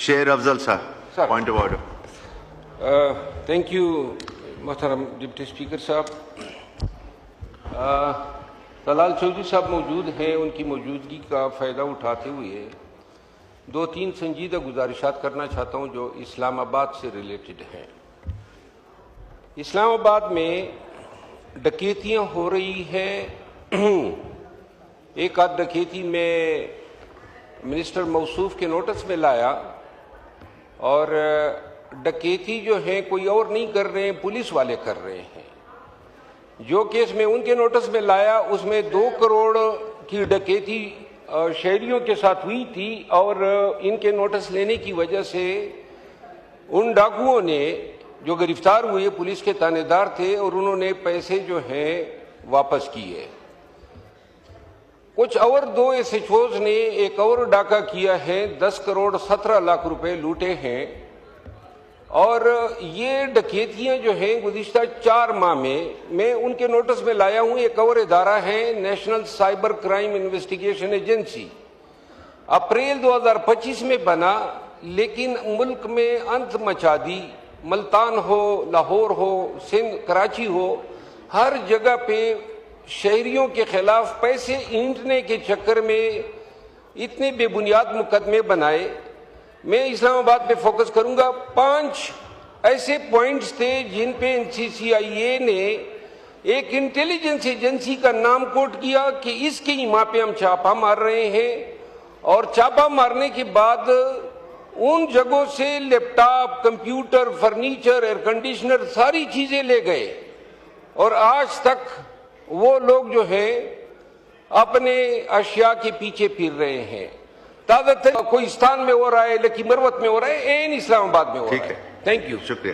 شیر افضل صاحب, Sir. point of order. Thank you محترم ڈپٹی اسپیکر صاحب. طلال چودھری صاحب موجود ہیں, ان کی موجودگی کا فائدہ اٹھاتے ہوئے دو تین سنجیدہ گزارشات کرنا چاہتا ہوں جو اسلام آباد سے ریلیٹڈ ہیں. اسلام آباد میں ڈکیتیاں ہو رہی ہیں. ایک آدھ ڈکیتی میں منسٹر موصوف کے نوٹس میں لایا, اور ڈکیتی جو ہے کوئی اور نہیں کر رہے ہیں, پولیس والے کر رہے ہیں. جو کیس میں ان کے نوٹس میں لایا اس میں 2 کروڑ کی ڈکیتی شہریوں کے ساتھ ہوئی تھی, اور ان کے نوٹس لینے کی وجہ سے ان ڈاکوؤں نے جو گرفتار ہوئے پولیس کے تانے دار تھے, اور انہوں نے پیسے جو ہیں واپس کیے. کچھ اور 2 ایس ایچ اوز نے ایک اور ڈاکہ کیا ہے, 10 کروڑ 17 لاکھ روپے لوٹے ہیں. اور یہ ڈکیتیاں جو ہیں گزشتہ 4 ماہ میں ان کے نوٹس میں لایا ہوں. ایک اور ادارہ ہے national cyber crime investigation agency, April 2025 میں بنا, لیکن ملک میں انت مچا دی. ملتان ہو, لاہور ہو, سندھ, کراچی ہو, ہر جگہ پہ شہریوں کے خلاف پیسے اینٹنے کے چکر میں اتنے بے بنیاد مقدمے بنائے. میں اسلام آباد پہ فوکس کروں گا. 5 ایسے پوائنٹس تھے جن پہ NCCIA نے ایک انٹیلیجنس ایجنسی کا نام کوٹ کیا کہ اس کی ماں پہ ہم چھاپہ مار رہے ہیں, اور چھاپہ مارنے کے بعد ان جگہوں سے laptop, computer, furniture, air conditioner, ساری چیزیں لے گئے. اور آج تک وہ لوگ جو ہیں اپنے اشیاء کے پیچھے پھر رہے ہیں. تازہ کوئی استان میں ہو رہا ہے, لکی مروت میں ہو رہا ہے, اسلام آباد میں ہو رہا ہے. Thank you. شکریہ.